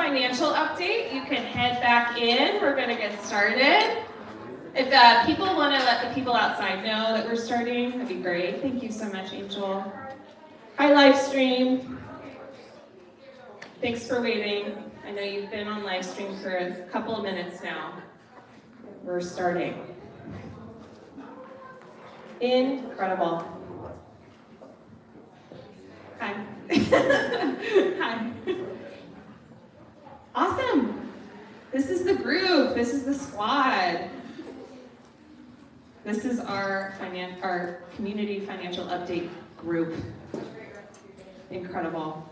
financial update. You can head back in. We're going to get started. If people want to let the people outside know that we're starting, that'd be great. Thank you so much, Angel. Hi, live stream. Thanks for waiting. I know you've been on live stream for a couple of minutes now. We're starting. Incredible. Hi. Hi. Awesome. This is the group. This is the squad. This is our community financial update group. Incredible.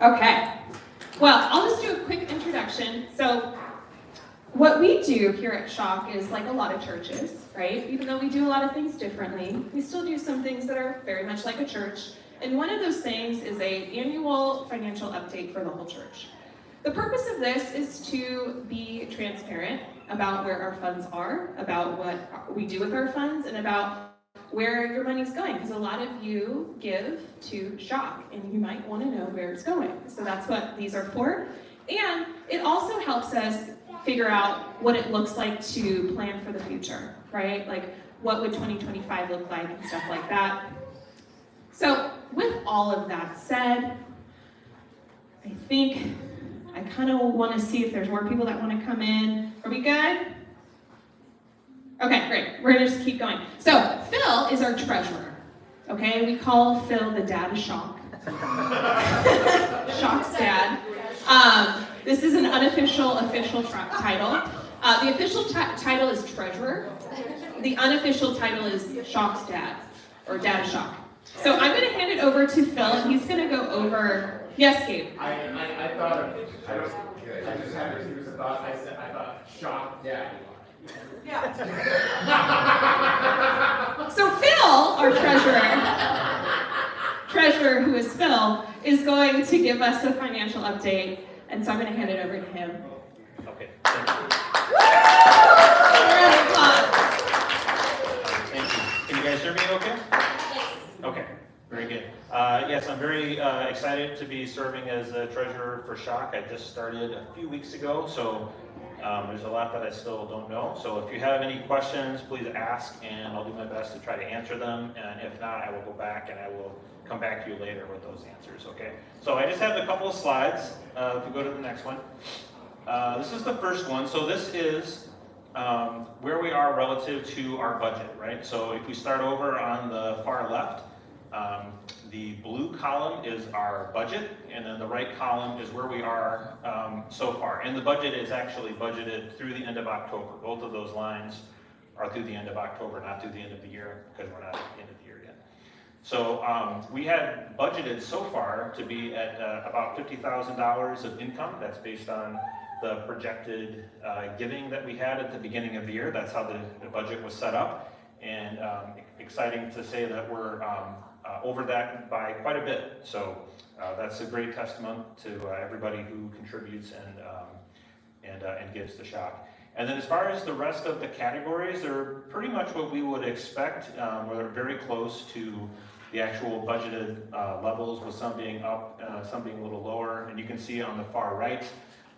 Okay. Well, I'll just do a quick introduction. So, what we do here at Shock is like a lot of churches, right? Even though we do a lot of things differently, we still do some things that are very much like a church. And one of those things is an annual financial update for the whole church. The purpose of this is to be transparent about where our funds are, about what we do with our funds, and about where your money's going. Because a lot of you give to Shock, and you might want to know where it's going. So that's what these are for. And it also helps us figure out what it looks like to plan for the future, right? Like, what would 2025 look like and stuff like that. So, with all of that said, I think I kind of want to see if there's more people that want to come in. Are we good? Okay, great. We're going to just keep going. So, Phil is our treasurer, okay? We call Phil the dad of Shock. Shock's dad. This is an unofficial, official title. The official title is treasurer. The unofficial title is Shock's dad, or dad of Shock. So I'm going to hand it over to Phil, and he's going to go over. Yes, Gabe. I thought I just had a serious thought. I thought Shock dad. Yeah. So Phil, our treasurer, who is Phil, is going to give us a financial update. And so I'm going to hand it over to him. Okay, thank you. Thank you. Can you guys hear me okay? Yes. Okay, very good. Yes, I'm very excited to be serving as a treasurer for Shock. I just started a few weeks ago, so there's a lot that I still don't know. So if you have any questions, please ask, and I'll do my best to try to answer them. And if not, I will go back and I will come back to you later with those answers, okay? So I just have a couple of slides. If you go to the next one. This is the first one. So this is where we are relative to our budget, right? So if we start over on the far left, the blue column is our budget, and then the right column is where we are so far. And the budget is actually budgeted through the end of October. Both of those lines are through the end of October, not through the end of the year, because we're not at the end of the year yet. So we had budgeted so far to be at about $50,000 of income. That's based on the projected giving that we had at the beginning of the year. That's how the budget was set up. And exciting to say that we're over that by quite a bit. So that's a great testament to everybody who contributes and gives to Shock. And then as far as the rest of the categories, they're pretty much what we would expect. We're very close to the actual budgeted levels, with some being up, some being a little lower. And you can see on the far right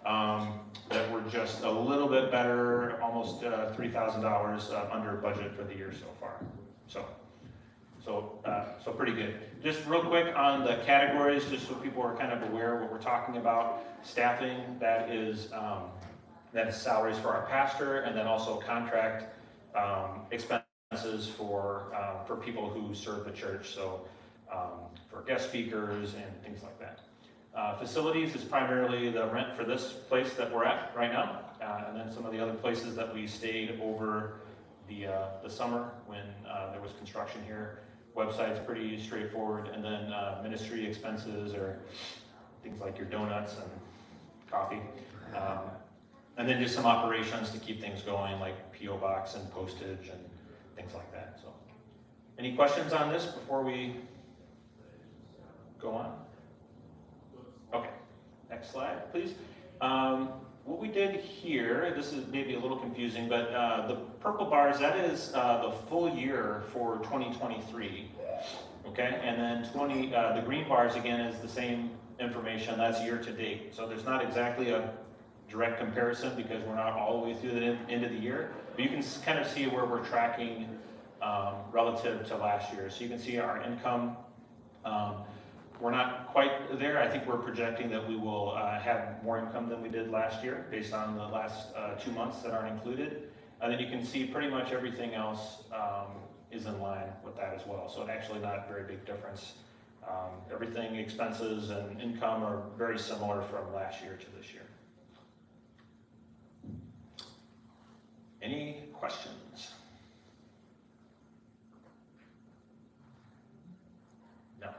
that we're just a little bit better, almost $3,000 under budget for the year so far. So pretty good. Just real quick on the categories, just so people are kind of aware of what we're talking about. Staffing, that is salaries for our pastor, and then also contract expenses for people who serve the church, so for guest speakers and things like that. Facilities is primarily the rent for this place that we're at right now, and then some of the other places that we stayed over the summer when there was construction here. Website's pretty straightforward, and then ministry expenses are things like your donuts and coffee. And then just some operations to keep things going, like P.O. box and postage and things like that. So, any questions on this before we go on? Okay, next slide, please. What we did here, this is maybe a little confusing, but the purple bars, that is the full year for 2023. Okay, and then the green bars again is the same information, that's year to date. So there's not exactly a direct comparison because we're not all the way through the end of the year, but you can kind of see where we're tracking relative to last year. So you can see our income, we're not quite there. I think we're projecting that we will have more income than we did last year based on the last 2 months that aren't included. And then you can see pretty much everything else is in line with that as well. So it's actually not a very big difference. Everything, expenses and income are very similar from last year to this year. Any questions? No.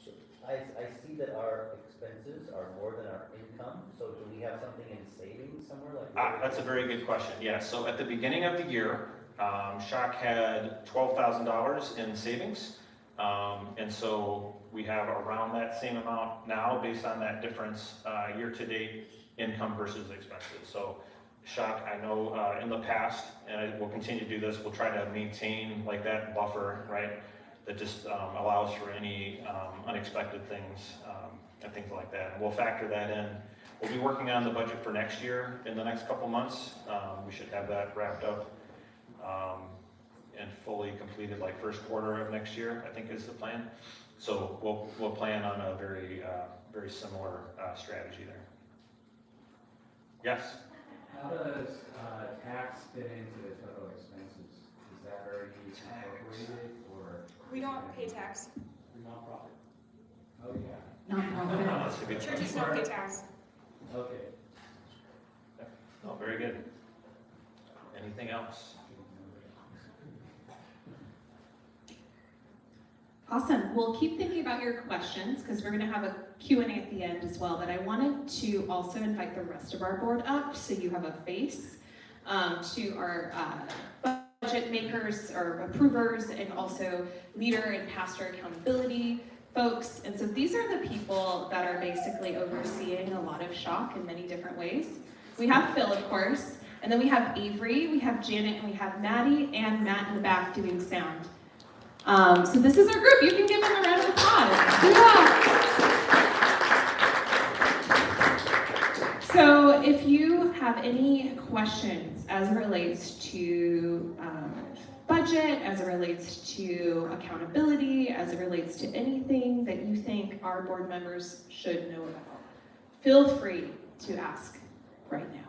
So I see that our expenses are more than our income, so do we have something in savings somewhere like? That's a very good question. Yes, so at the beginning of the year, Shock had $12,000 in savings. And so we have around that same amount now based on that difference year-to-date income versus expenses. So Shock, I know in the past, and I will continue to do this, we'll try to maintain like that buffer, right? That just allows for any unexpected things and things like that. And we'll factor that in. We'll be working on the budget for next year in the next couple months. We should have that wrapped up and fully completed like first quarter of next year, I think is the plan. So we'll plan on a very similar strategy there. Yes? How does tax fit into the total expenses? Is that already incorporated or? We don't pay tax. Nonprofit. Oh, yeah. Nonprofit. That's a good Churches question. don't pay tax. Okay. Oh, very good. Anything else? Awesome. We'll keep thinking about your questions because we're going to have a Q&A at the end as well. But I wanted to also invite the rest of our board up so you have a face to our budget makers or approvers and also leader and pastor accountability folks. And so these are the people that are basically overseeing a lot of Shock in many different ways. We have Phil, of course, and then we have Avery, we have Janet, and we have Maddie and Matt in the back doing sound. So this is our group. You can give them a round of applause. Good job. So if you have any questions as it relates to budget, as it relates to accountability, as it relates to anything that you think our board members should know about, feel free to ask right now.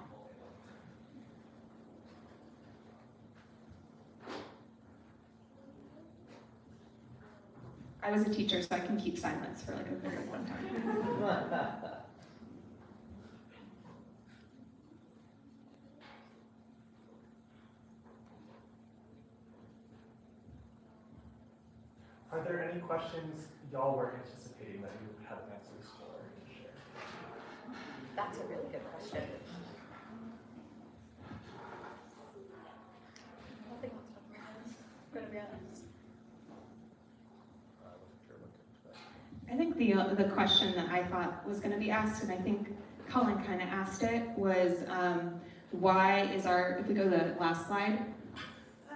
I was a teacher, so I can keep silence for like a very long time. Are there any questions y'all were anticipating that you have answers for to share? That's a really good question. Nothing else on my head, I'm gonna be honest. I think the question that I thought was going to be asked, and I think Colin kind of asked it, was why is our, if we go to the last slide.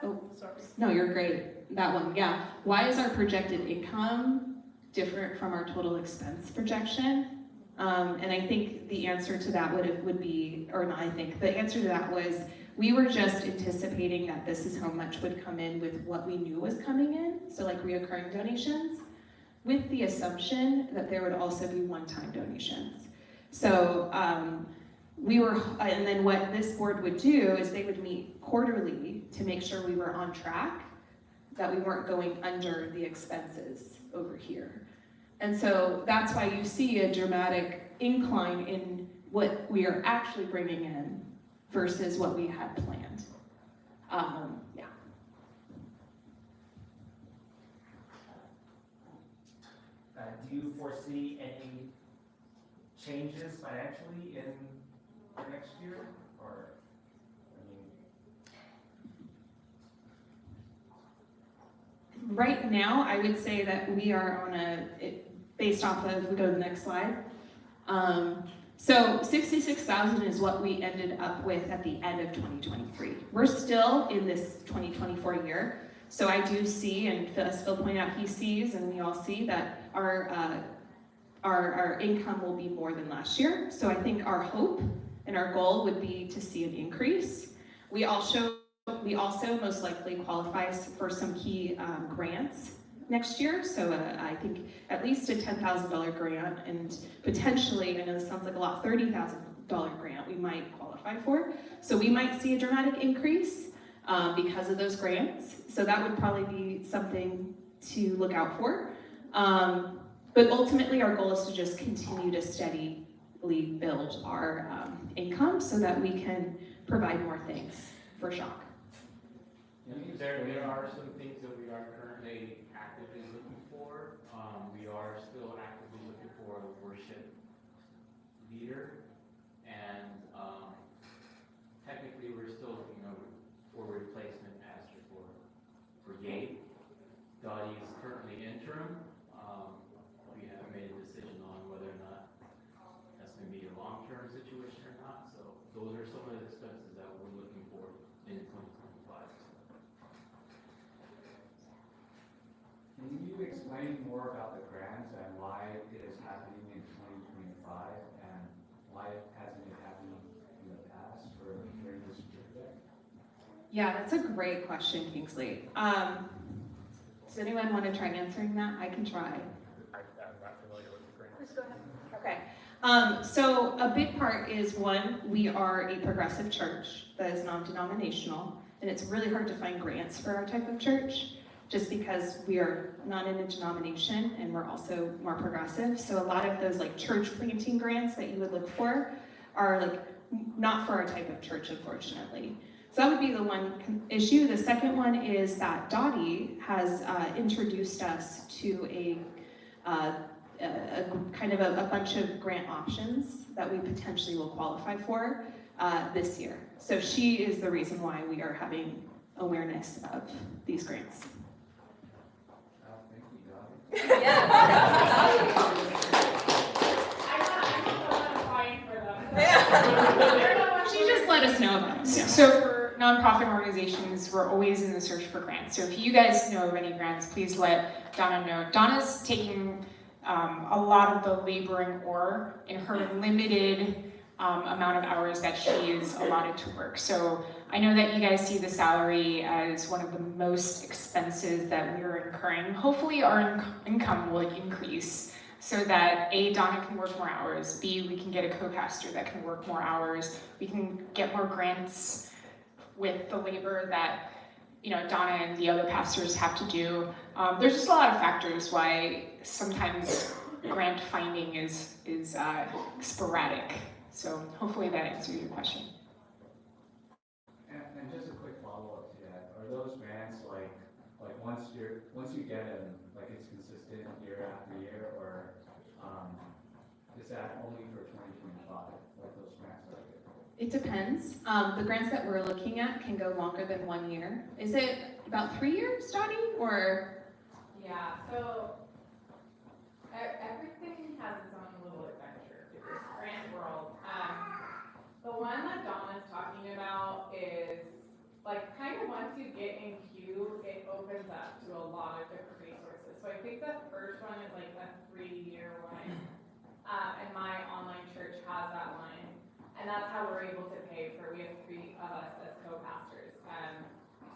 Oh, Sorry. no, you're great. That one, yeah. Why is our projected income different from our total expense projection? And I think the answer to that would be, or not I think, the answer to that was, we were just anticipating that this is how much would come in with what we knew was coming in, so like reoccurring donations, with the assumption that there would also be one-time donations. So and then what this board would do is they would meet quarterly to make sure we were on track, that we weren't going under the expenses over here. And so that's why you see a dramatic incline in what we are actually bringing in versus what we had planned. Yeah. Do you foresee any changes financially in next year, or, Right now, I would say that we are on based off of, we go to the next slide. So 66,000 is what we ended up with at the end of 2023. We're still in this 2024 year. So I do see, and as Phil pointed out, he sees, and we all see that our our income will be more than last year. So I think our hope and our goal would be to see an increase. We also most likely qualify for some key grants next year. So I think at least a $10,000 grant, and potentially, I know this sounds like a lot, $30,000 grant we might qualify for. So we might see a dramatic increase because of those grants. So that would probably be something to look out for. But ultimately our goal is to just continue to steadily build our income so that we can provide more things for Shock. There are some things that we are currently actively looking for. We are still actively looking for a worship leader, and technically we're still, for replacement pastor for Yates. Dottie is currently interim. We haven't made a decision on whether or not that's going to be a long-term situation or not. So those are some of the expenses that we're looking for in 2025. Can you explain more about the grants and why it is happening in 2025 and why it hasn't been happening in the past for during this project? Yeah, that's a great question, Kingsley. Does anyone want to try answering that? I can try. I'm not familiar with the grant. Please go ahead. Okay. So a big part is, one, we are a progressive church that is non-denominational, and it's really hard to find grants for our type of church, just because we are not in a denomination and we're also more progressive. So a lot of those like church planting grants that you would look for are like not for our type of church, unfortunately. So that would be the one issue. The second one is that Dottie has introduced us to a kind of a bunch of grant options that we potentially will qualify for this year. So she is the reason why we are having awareness of these grants. Thank you, Dottie. I'm applying for them. She just let us know about it. So for nonprofit organizations, we're always in the search for grants. So if you guys know of any grants, please let Donna know. Donna's taking a lot of the laboring ore in her limited amount of hours that she is allotted to work. So I know that you guys see the salary as one of the most expenses that we're incurring. Hopefully our income will increase so that A, Donna can work more hours, B, we can get a co-pastor that can work more hours, we can get more grants with the labor that Donna and the other pastors have to do. There's just a lot of factors why sometimes grant finding is sporadic. So hopefully that answers your question. And just a quick follow-up to that, are those grants like once you get them, like it's consistent year after year, or is that only for 2025, like those grants are? It depends. The grants that we're looking at can go longer than 1 year. Is it about 3 years, Dottie, or? Yeah, so everything has its own little adventure in this grant world. The one that Donna's talking about is like kind of once you get in queue, it opens up to a lot of different resources. So I think the first one is like a 3-year one, and my online church has that one. And that's how we're able to pay for, we have 3 of us as co-pastors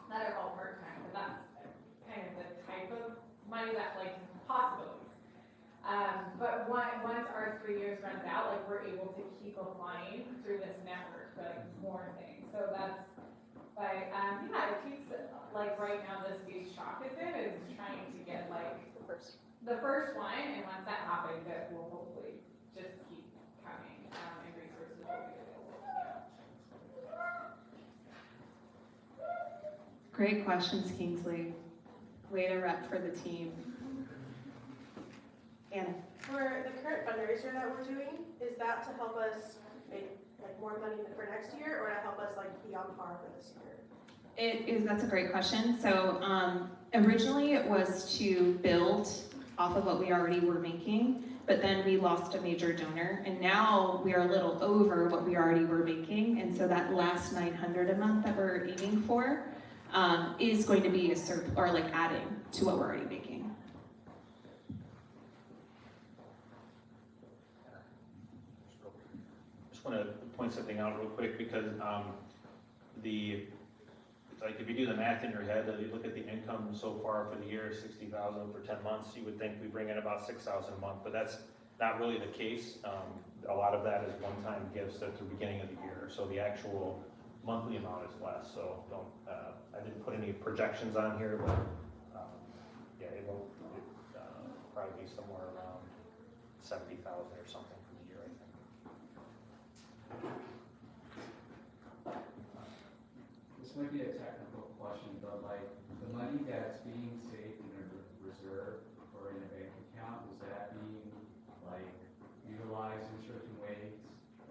that are all part-time, but that's kind of the type of money that like possibilities. But once our 3 years runs out, like we're able to keep applying through this network for like more things. So that's, but yeah, it keeps, like right now the stage Shock is in is trying to get like the first one, and once that happens, it will hopefully just keep coming, and resources will be available. Great questions, Kingsley. Way to rep for the team. Anna. For the current fundraiser that we're doing, is that to help us make like more money for next year, or to help us like be on par for this year? It is, that's a great question. So originally it was to build off of what we already were making, but then we lost a major donor, and now we are a little over what we already were making, and so that last $900 a month that we're aiming for is going to be or like adding to what we're already making. point something out real quick because like if you do the math in your head, you look at the income so far for the year, 60,000 for 10 months, you would think we bring in about 6,000 a month, but that's not really the case. A lot of that is one-time gifts at the beginning of the year, so the actual monthly amount is less. So I didn't put any projections on here, but yeah, it will probably be somewhere around 70,000 or something for the year, I think. This might be a technical question, but like the money that's being saved in a reserve or in a bank account, is that being like utilized in certain ways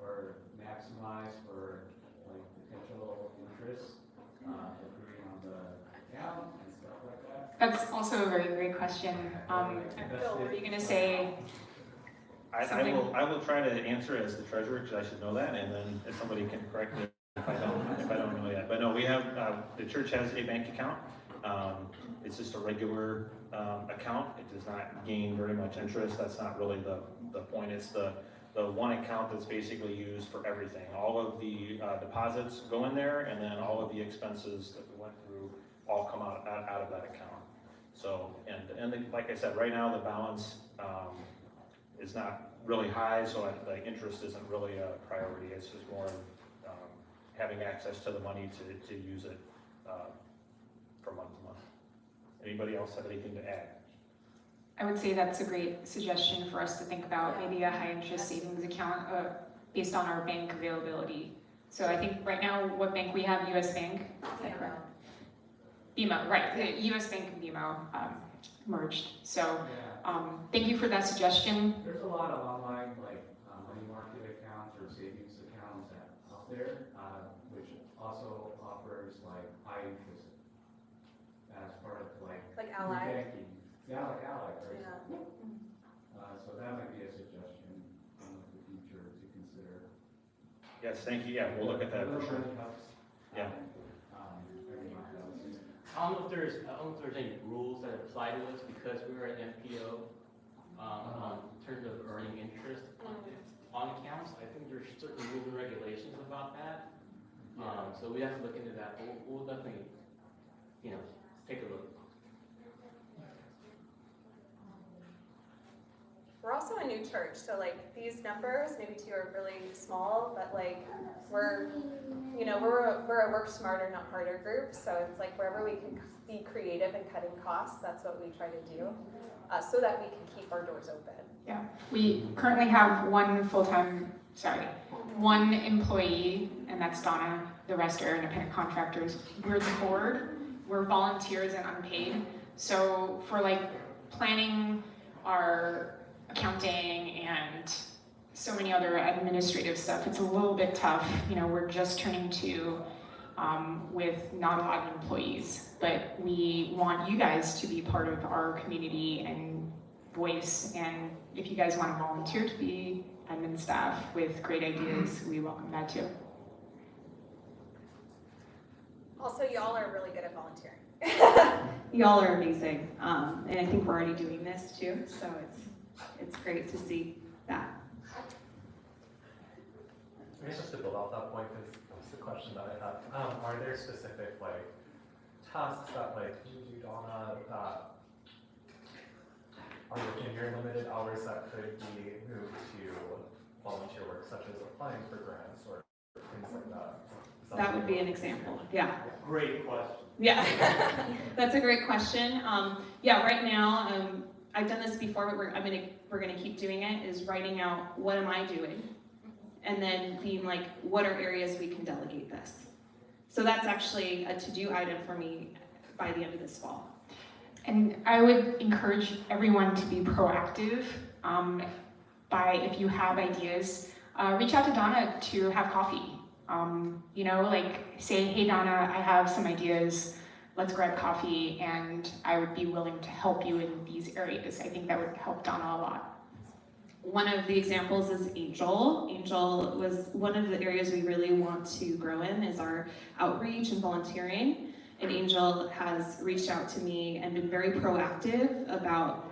or maximized for like potential interest accruing on the account and stuff like that? That's also a very great question. Phil, were you gonna say? I will try to answer as the treasurer because I should know that, and then if somebody can correct me if I don't know yet. But no, we have the church has a bank account. It's just a regular account. It does not gain very much interest. That's not really the point. It's the one account that's basically used for everything. All of the deposits go in there, and then all of the expenses that we went through all come out of that account. So, like I said, right now the balance is not really high, so the interest isn't really a priority. It's just more having access to the money to use it from month to month. Anybody else have anything to add? I would say that's a great suggestion for us to think about, maybe a high interest savings account based on our bank availability. So I think right now, what bank we have, US Bank, is that correct? BMO, right, the US Bank and BMO merged. So thank you for that suggestion. There's a lot of online like money market accounts or savings accounts out there, which also offers like high interest as part of like Ally. banking. Yeah, like Ally, right? Yeah. So that might be a suggestion in the future to consider. Yes, thank you. Yeah, we'll look at that for sure. Yeah. I don't know if there's any rules that apply to us because we're an MPO in terms of earning interest on accounts. I think there's certain rules and regulations about that. So we have to look into that. We'll definitely, take a look. We're also a new church, so like these numbers, maybe to you are really small, but like we're a work smarter, not harder group. So it's like wherever we can be creative and cutting costs, that's what we try to do, so that we can keep our doors open. Yeah, we currently have one employee, and that's Donna. The rest are independent contractors. We're the board. We're volunteers and unpaid. So for like planning our accounting and so many other administrative stuff, it's a little bit tough. We're just turning to with not a lot of employees, but we want you guys to be part of our community and voice. And if you guys want to volunteer to be admin staff with great ideas, we welcome that too. Also, y'all are really good at volunteering. Y'all are amazing, and I think we're already doing this too, so it's great to see that. I guess just to build off that point, because it's the question that I have. Are there specific like tasks that like you do, Donna, are within your limited hours that could be moved to volunteer work, such as applying for grants or things like that? That would be an example, yeah. Great question. Yeah, that's a great question. Yeah, right now, I've done this before, but we're gonna keep doing it, is writing out what am I doing? And then being like, what are areas we can delegate this? So that's actually a to-do item for me by the end of this fall. And I would encourage everyone to be proactive. If you have ideas, reach out to Donna to have coffee. Say, hey Donna, I have some ideas, let's grab coffee, and I would be willing to help you in these areas. I think that would help Donna a lot. One of the examples is Angel. Angel was one of the areas we really want to grow in is our outreach and volunteering. And Angel has reached out to me and been very proactive about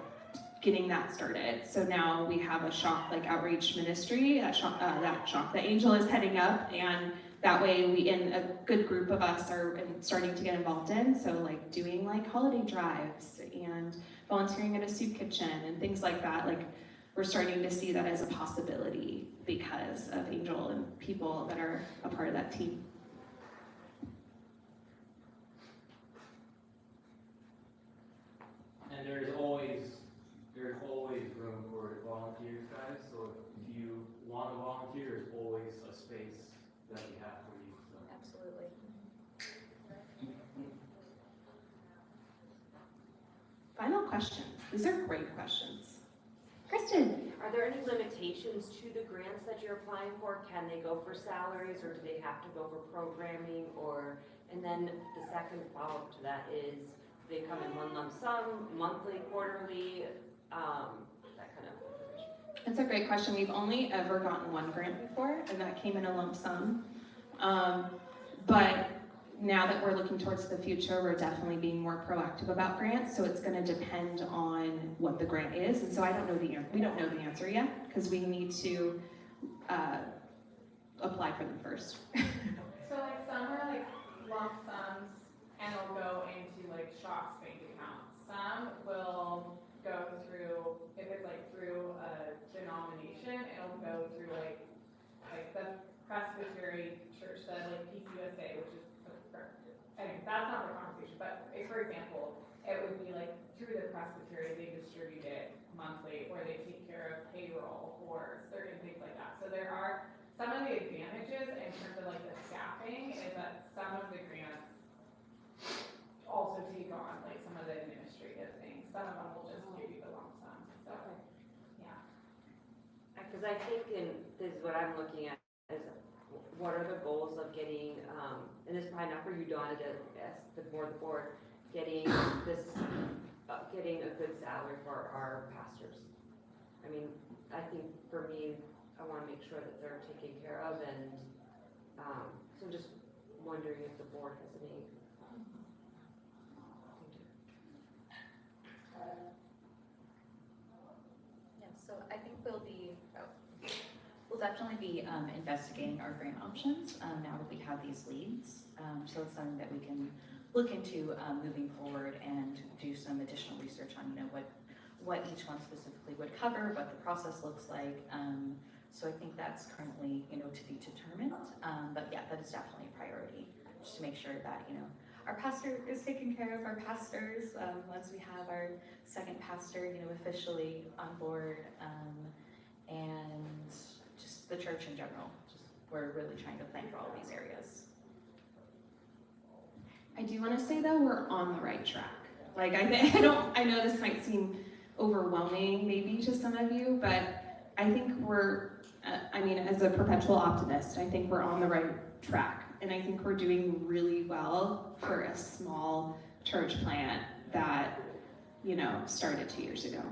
getting that started. So now we have a Shock like outreach ministry, that Shock that Angel is heading up, and that way we, in a good group of us, are starting to get involved in. So like doing like holiday drives and volunteering at a soup kitchen and things like that. Like we're starting to see that as a possibility because of Angel and people that are a part of that team. And there's always room for volunteers, guys, so if you want to volunteer, there's always a space that we have for you, so. Absolutely. Final questions. These are great questions. Kristen. Are there any limitations to the grants that you're applying for? Can they go for salaries, or do they have to go for programming? Or, and then the second follow-up to that is, do they come in one lump sum, monthly, quarterly, that kind of information? That's a great question. We've only ever gotten one grant before, and that came in a lump sum. But now that we're looking towards the future, we're definitely being more proactive about grants. So it's going to depend on what the grant is. And so I don't know we don't know the answer yet because we need to apply for them first. So like some are like lump sums and it'll go into like Shock's bank account. Some will go through, if it's like through a denomination, it'll go through like the Presbytery Church, the like PCUSA, which is, anyway, that's not the conversation, but for example, it would be like through the Presbytery, they distribute it monthly, or they take care of payroll, or certain things like that. So there are some of the advantages in terms of like the staffing is that some of the grants also take on like some of the administrative things. Some of them will just give you the lump sum. So, yeah. Because I think this is what I'm looking at is what are the goals of getting, and this is probably not for you, Donna, but more the board, getting this, getting a good salary for our pastors. I mean, I think for me, I want to make sure that they're taken care of, and so I'm just wondering if the board has any. Yeah, so I think we'll definitely be investigating our grant options now that we have these leads. So it's something that we can look into moving forward and do some additional research on, what each one specifically would cover, what the process looks like. So I think that's currently, to be determined. But yeah, that is definitely a priority, just to make sure that, our pastor is taken care of, our pastors, once we have our second pastor, officially on board, and just the church in general. We're really trying to plan for all these areas. I do want to say though, we're on the right track. Like I know this might seem overwhelming maybe to some of you, but I think we're, as a perpetual optimist, I think we're on the right track. And I think we're doing really well for a small church plant that, started 2 years ago.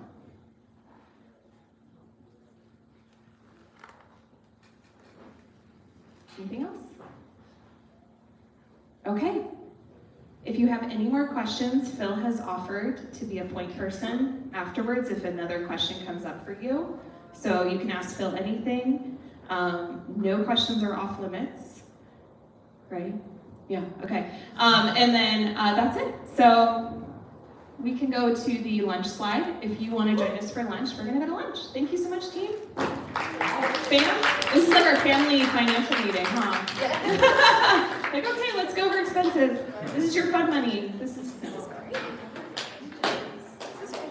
Anything else? Okay. If you have any more questions, Phil has offered to be a point person afterwards if another question comes up for you. So you can ask Phil anything. No questions are off limits, right? Yeah, okay. And then that's it. So we can go to the lunch slide. If you want to join us for lunch, we're gonna go to lunch. Thank you so much, team. This is like our family financial meeting, huh? Like, okay, let's go over expenses. This is your fun money. This is, no.